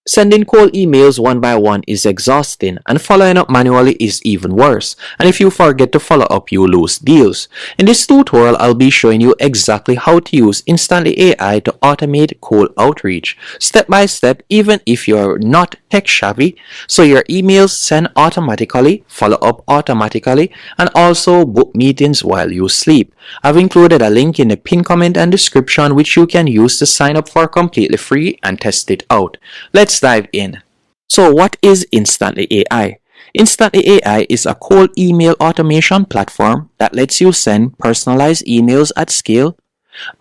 Sending cold emails one by one is exhausting, and following up manually is even worse. And if you forget to follow up, you lose deals. In this tutorial, I'll be showing you exactly how to use Instantly AI to automate cold outreach, step by step, even if you're not tech savvy, so your emails send automatically, follow up automatically, and also book meetings while you sleep. I've included a link in the pinned comment and description which you can use to sign up for completely free and test it out. Let's dive in. So what is Instantly AI? Instantly AI is a cold email automation platform that lets you send personalized emails at scale,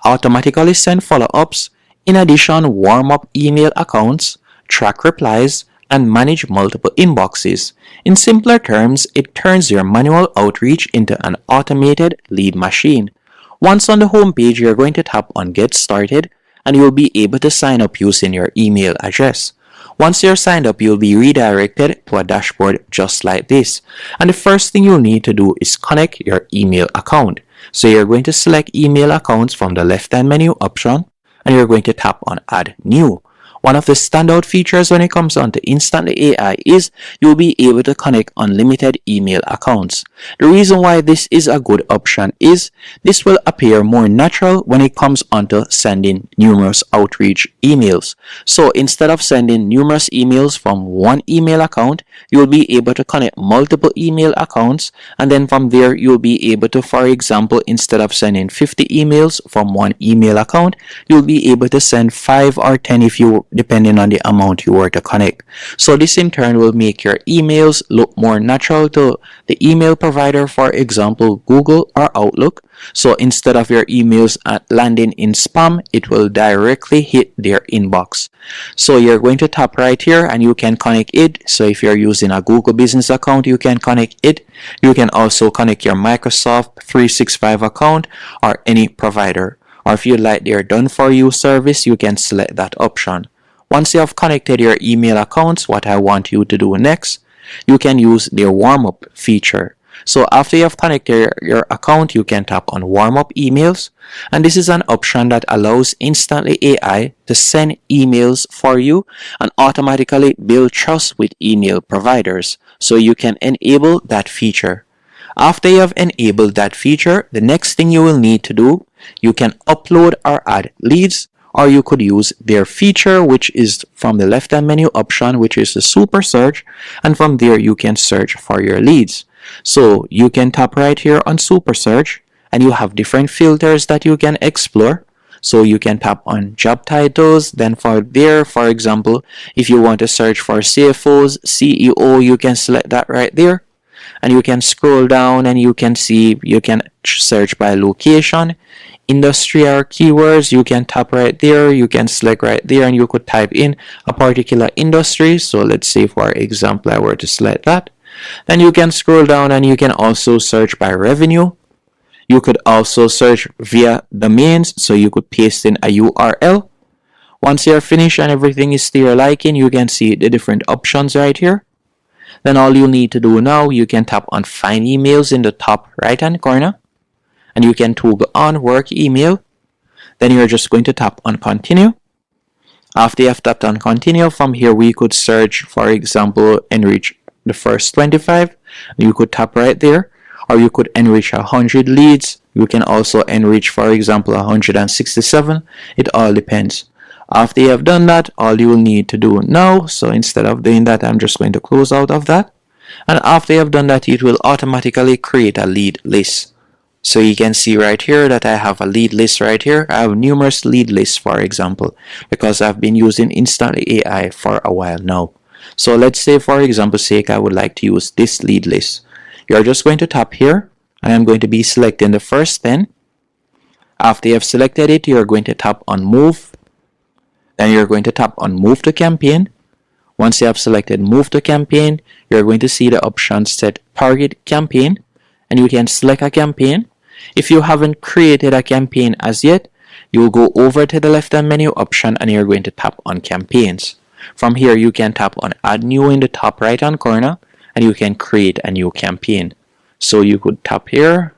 automatically send follow-ups, in addition warm up email accounts, track replies, and manage multiple inboxes. In simpler terms, it turns your manual outreach into an automated lead machine. Once on the home page, you're going to tap on Get Started and you'll be able to sign up using your email address. Once you're signed up, you'll be redirected to a dashboard just like this. And the first thing you'll need to do is connect your email account. So you're going to select email accounts from the left-hand menu option and you're going to tap on Add New. One of the standout features when it comes on to Instantly AI is you'll be able to connect unlimited email accounts. The reason why this is a good option is this will appear more natural when it comes onto sending numerous outreach emails. So instead of sending numerous emails from one email account, you'll be able to connect multiple email accounts, and then from there you'll be able to, for example, instead of sending 50 emails from one email account, you'll be able to send 5 or 10 if you depending on the amount you were to connect. So this in turn will make your emails look more natural to the email provider, for example Google or Outlook. So instead of your emails landing in spam, it will directly hit their inbox. So you're going to tap right here and you can connect it. So if you're using a Google business account, you can connect it. You can also connect your Microsoft 365 account or any provider. Or if you'd like their done for you service, you can select that option. Once you have connected your email accounts, what I want you to do next, you can use their warm-up feature. So after you have connected your account, you can tap on warm-up emails. And this is an option that allows Instantly AI to send emails for you and automatically build trust with email providers. So you can enable that feature. After you have enabled that feature, the next thing you will need to do, you can upload or add leads, or you could use their feature, which is from the left-hand menu option, which is the super search, and from there you can search for your leads. So you can tap right here on super search and you have different filters that you can explore. So you can tap on job titles, then for there, for example, if you want to search for CFOs, CEO, you can select that right there. And you can scroll down and you can see, you can search by location, industry or keywords. You can tap right there, you can select right there, and you could type in a particular industry. So let's say for example I were to select that. Then you can scroll down and you can also search by revenue. You could also search via domains, so you could paste in a URL. Once you're finished and everything is to your liking, you can see the different options right here. Then all you need to do now, you can tap on find emails in the top right hand corner and you can toggle on work email. Then you're just going to tap on continue. After you have tapped on continue, from here we could search, for example, enrich the first 25. You could tap right there, or you could enrich 100 leads. You can also enrich, for example, 167. It all depends. After you have done that, all you will need to do now, so instead of doing that, I'm just going to close out of that. And after you have done that, it will automatically create a lead list. So you can see right here that I have a lead list right here. I have numerous lead lists, for example, because I've been using Instantly AI for a while now. So let's say, for example's sake, I would like to use this lead list. You're just going to tap here, and I'm going to be selecting the first 10. After you have selected it, you're going to tap on move. Then you're going to tap on move to campaign. Once you have selected move to campaign, you're going to see the option set target campaign, and you can select a campaign. If you haven't created a campaign as yet, you'll go over to the left hand menu option and you're going to tap on campaigns. From here, you can tap on add new in the top right hand corner and you can create a new campaign. So you could tap here.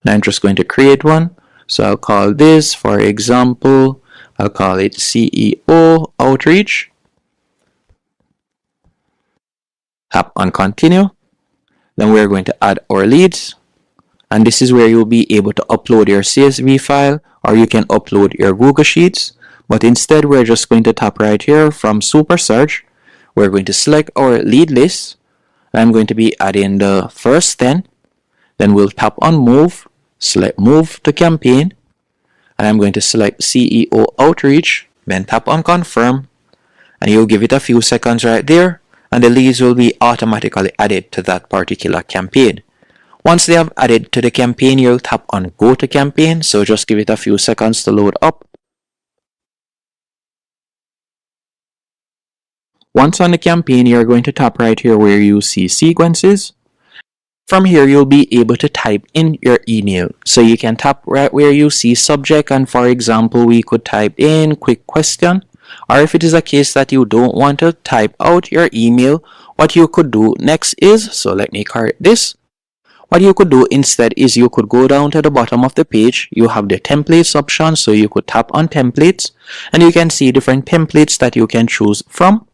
And I'm just going to create one. So I'll call this, for example, I'll call it CEO outreach. Tap on continue. Then we're going to add our leads. And this is where you'll be able to upload your CSV file, or you can upload your Google Sheets. But instead, we're just going to tap right here from Super Search. We're going to select our lead list. I'm going to be adding the first 10. Then we'll tap on move, select move to campaign. And I'm going to select CEO outreach, then tap on confirm. And you'll give it a few seconds right there. And the leads will be automatically added to that particular campaign. Once they have added to the campaign, you'll tap on go to campaign. So just give it a few seconds to load up. Once on the campaign, you're going to tap right here where you see sequences. From here, you'll be able to type in your email. So you can tap right where you see subject, and for example, we could type in quick question. Or if it is a case that you don't want to type out your email, what you could do next is, so let me correct this. What you could do instead is you could go down to the bottom of the page. You have the templates option, so you could tap on templates and you can see different templates that you can choose from.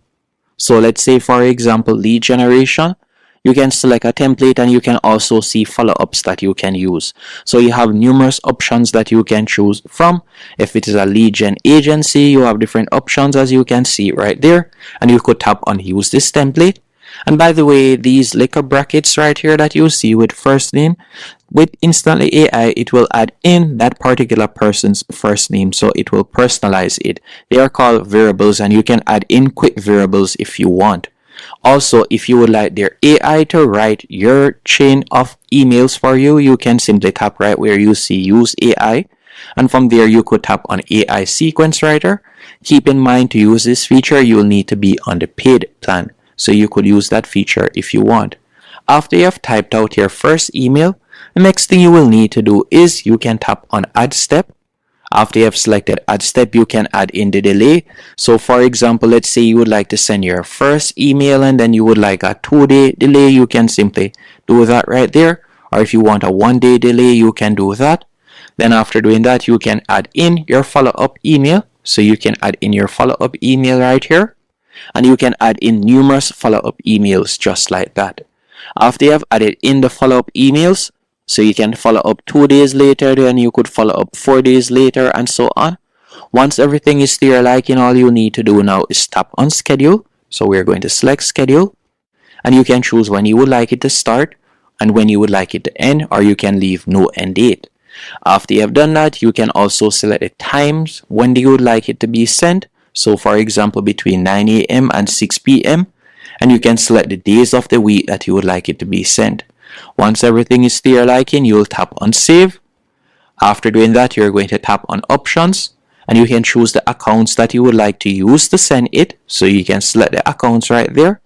So let's say, for example, lead generation. You can select a template and you can also see follow-ups that you can use. So you have numerous options that you can choose from. If it is a lead gen agency, you have different options as you can see right there. And you could tap on use this template. And by the way, these little brackets right here that you see with first name, with Instantly AI, it will add in that particular person's first name, so it will personalize it. They are called variables, and you can add in quick variables if you want. Also, if you would like their AI to write your chain of emails for you, you can simply tap right where you see use AI. And from there, you could tap on AI sequence writer. Keep in mind, to use this feature, you'll need to be on the paid plan. So you could use that feature if you want. After you have typed out your first email, the next thing you will need to do is you can tap on add step. After you have selected add step, you can add in the delay. So for example, let's say you would like to send your first email and then you would like a 2-day delay. You can simply do that right there. Or if you want a 1-day delay, you can do that. Then after doing that, you can add in your follow-up email. So you can add in your follow-up email right here. And you can add in numerous follow-up emails just like that. After you have added in the follow-up emails, so you can follow up 2 days later, then you could follow up 4 days later, and so on. Once everything is to your liking, all you need to do now is tap on schedule. So we're going to select schedule, and you can choose when you would like it to start and when you would like it to end, or you can leave no end date. After you have done that, you can also select the times when you would like it to be sent. So for example, between 9 a.m. and 6 p.m. And you can select the days of the week that you would like it to be sent. Once everything is to your liking, you'll tap on save. After doing that, you're going to tap on options and you can choose the accounts that you would like to use to send it. So you can select the accounts right there.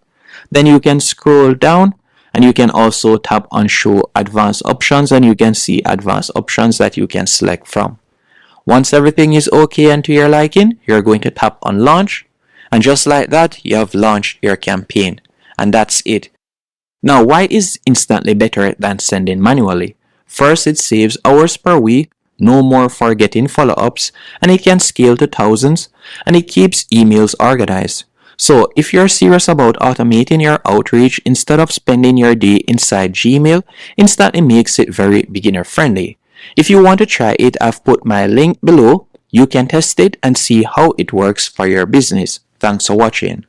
Then you can scroll down and you can also tap on show advanced options and you can see advanced options that you can select from. Once everything is okay and to your liking, you're going to tap on launch. And just like that, you have launched your campaign. And that's it. Now, why is Instantly better than sending manually? First, it saves hours per week, no more forgetting follow-ups, and it can scale to thousands, and it keeps emails organized. So, if you're serious about automating your outreach instead of spending your day inside Gmail, Instantly makes it very beginner-friendly. If you want to try it, I've put my link below. You can test it and see how it works for your business. Thanks for watching.